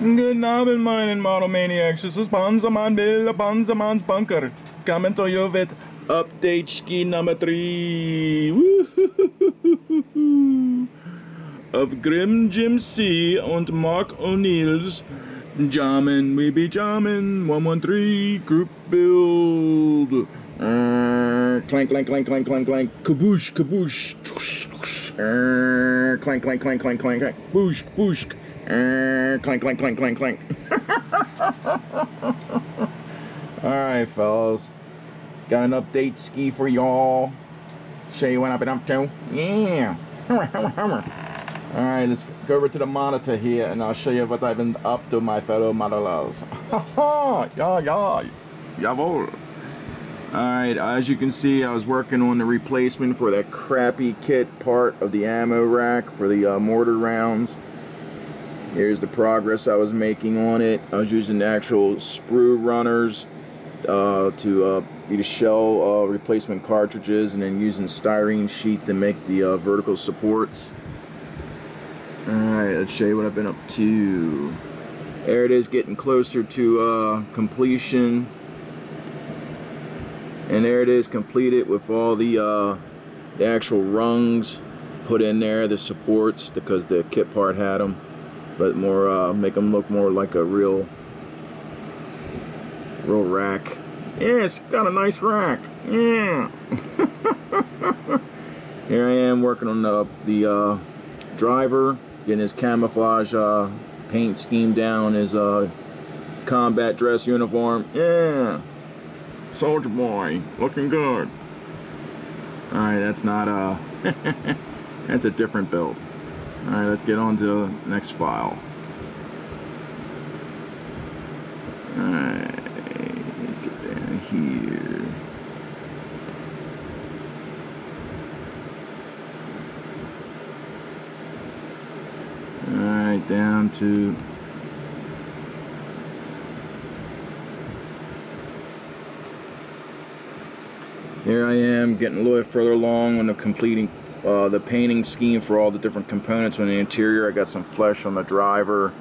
Guten Abend, meine Model Maniacs. Es ist Panzermann Bill, Panzermanns Bunker. Coming to you with Update3 number 3. Of Grim Jim C. und Mark O'Neill's Jamming, we be jamming. 113 group build. Clank, clank, clank, clank, clank, clank. Kaboosh, kaboosh. Clank, clank, clank, clank, clank, clank. Boosh, boosh. Clank, clank, clank, clank, clank. Alright, fellas. Got an update ski for y'all. Show you what I've been up to. Yeah. Alright, let's go over to the monitor here and I'll show you what I've been up to, my fellow modelers. Yeah. Jawohl. Alright, as you can see, I was working on the replacement for that crappy kit part of the ammo rack for the mortar rounds. Here's the progress I was making on it. I was using the actual sprue runners to be the shell replacement cartridges, and then using styrene sheet to make the vertical supports. Alright, let's show you what I've been up to. There it is, getting closer to completion. And there it is, completed with all the actual rungs put in there, the supports, because the kit part had them. But more, make them look more like a real rack. Yeah, it's got a nice rack. Yeah. Here I am working on the driver, getting his camouflage paint scheme down, his combat dress uniform. Yeah. Soldier boy, looking good. Alright, that's not that's a different build. Alright, let's get on to the next file. Alright, get down here. Alright, down to here I am, getting a little bit further along on the completing the painting scheme for all the different components on the interior. I got some flesh on the driver.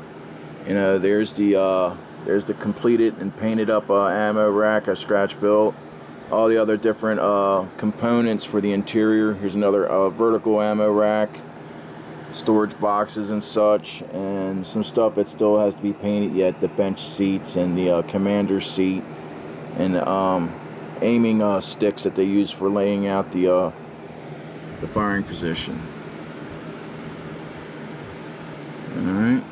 You know, there's the completed and painted up ammo rack I scratch built. All the other different components for the interior. Here's another vertical ammo rack, storage boxes and such, and some stuff that still has to be painted yet. The bench seats and the commander seat, and aiming sticks that they use for laying out the firing position. Alright.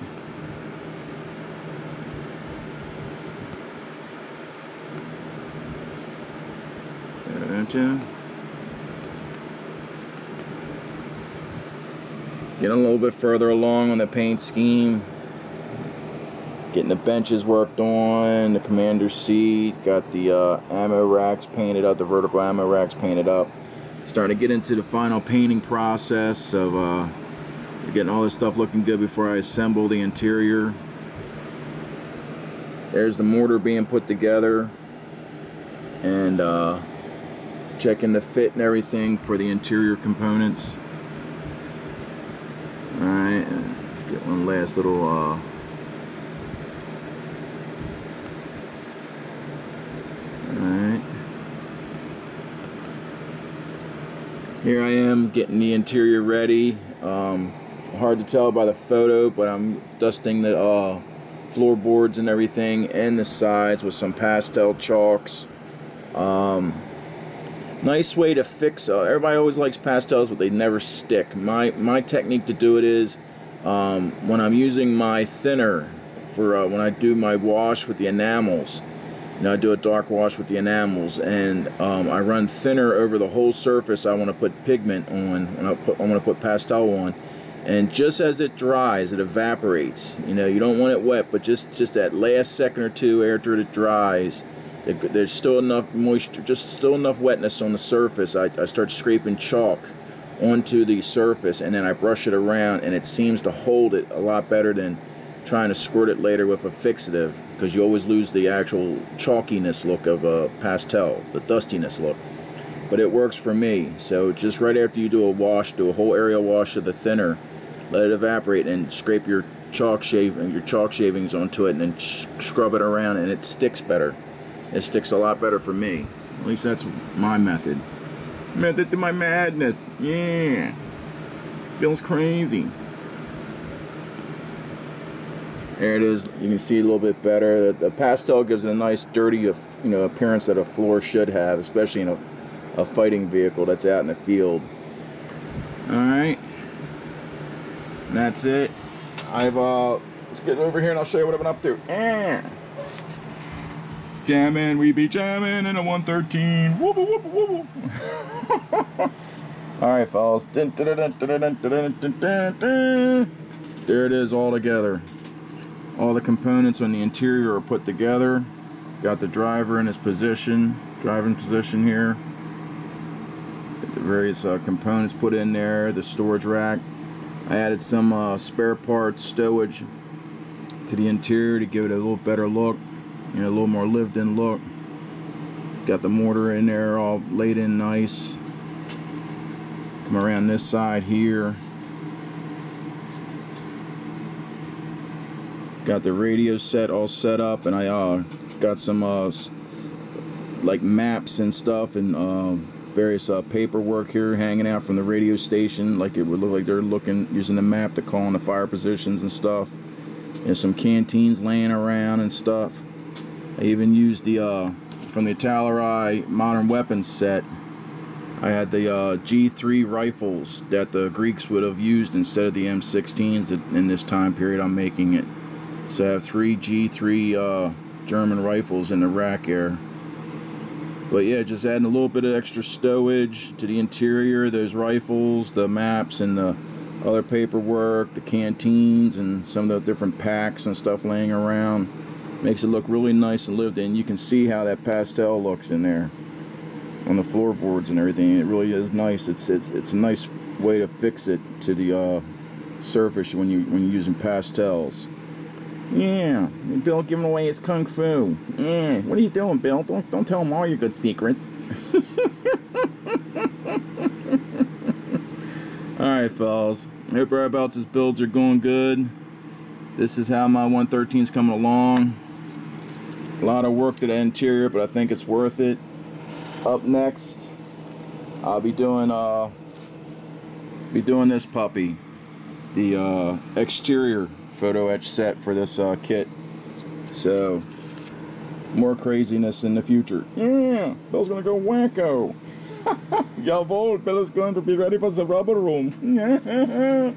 Getting a little bit further along on the paint scheme. Getting the benches worked on, the commander seat, got the ammo racks painted up, the vertical ammo racks painted up. Starting to get into the final painting process of getting all this stuff looking good before I assemble the interior. There's the mortar being put together, and checking the fit and everything for the interior components. Alright, let's get one last little alright. Here I am getting the interior ready. Hard to tell by the photo, but I'm dusting the floorboards and everything and the sides with some pastel chalks. Nice way to fix. Everybody always likes pastels, but they never stick. My technique to do it is when I'm using my thinner for when I do my wash with the enamels. You know, I do a dark wash with the enamels, and I run thinner over the whole surface I want to put pigment on. I want to put pastel on, and just as it dries, it evaporates. You know, you don't want it wet, but just that last second or two after it dries, there's still enough moisture, still enough wetness on the surface. I start scraping chalk onto the surface, and then I brush it around, and it seems to hold it a lot better than trying to squirt it later with a fixative, because you always lose the actual chalkiness look of a pastel, the dustiness look. But it works for me. So just right after you do a wash, do a whole area wash of the thinner, let it evaporate, and scrape your chalk shavings onto it, and then scrub it around, and it sticks better. It sticks a lot better for me. At least that's my method. Method to my madness. Yeah. Feels crazy. There it is. You can see a little bit better. The pastel gives it a nice dirty, appearance that a floor should have, especially in a fighting vehicle that's out in the field. All right. And that's it. Let's get over here and I'll show you what I've been up to. Jamming, we be jamming in a 113. Whoop, whoop, whoop, whoop. All right, fellas. There it is, all together. All the components on the interior are put together. Got the driver in his position, driving position here. Got the various components put in there. The storage rack. I added some spare parts, stowage to the interior to give it a little better look. A little more lived-in look. Got the mortar in there all laid in nice. Come around this side here. Got the radio set all set up, and I got some like maps and stuff and various paperwork here hanging out from the radio station. Like it would look like they're using the map to call in the fire positions and stuff. And some canteens laying around and stuff. I even used the from the Italeri modern weapons set. I had the G3 rifles that the Greeks would have used instead of the M16s in this time period I'm making it. So I have 3 G3 German rifles in the rack here. But yeah, just adding a little bit of extra stowage to the interior, those rifles, the maps, and the other paperwork, the canteens, and some of the different packs and stuff laying around. Makes it look really nice and lived in. You can see how that pastel looks in there on the floorboards and everything. It really is nice. It's a nice way to fix it to the surface when you're using pastels. Yeah, Bill giving away his kung fu. Yeah, what are you doing, Bill? Don't tell him all your good secrets. Alright, fellas. I hope everybody's builds are going good. This is how my 113's coming along. A lot of work to the interior, but I think it's worth it. Up next, I'll be doing this puppy, the exterior photo etch set for this kit. So more craziness in the future. Yeah, Bill's gonna go wacko. Jawohl, Bill is going to be ready for the rubber room.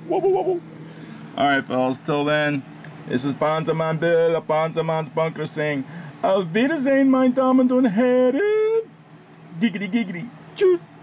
Wobble wobble. All right, fellas. Till then, this is Panzermann Bill of Panzermann's Bunker saying, Auf Wiedersehen, meine Damen und Herren. Giggity giggity. Tschüss.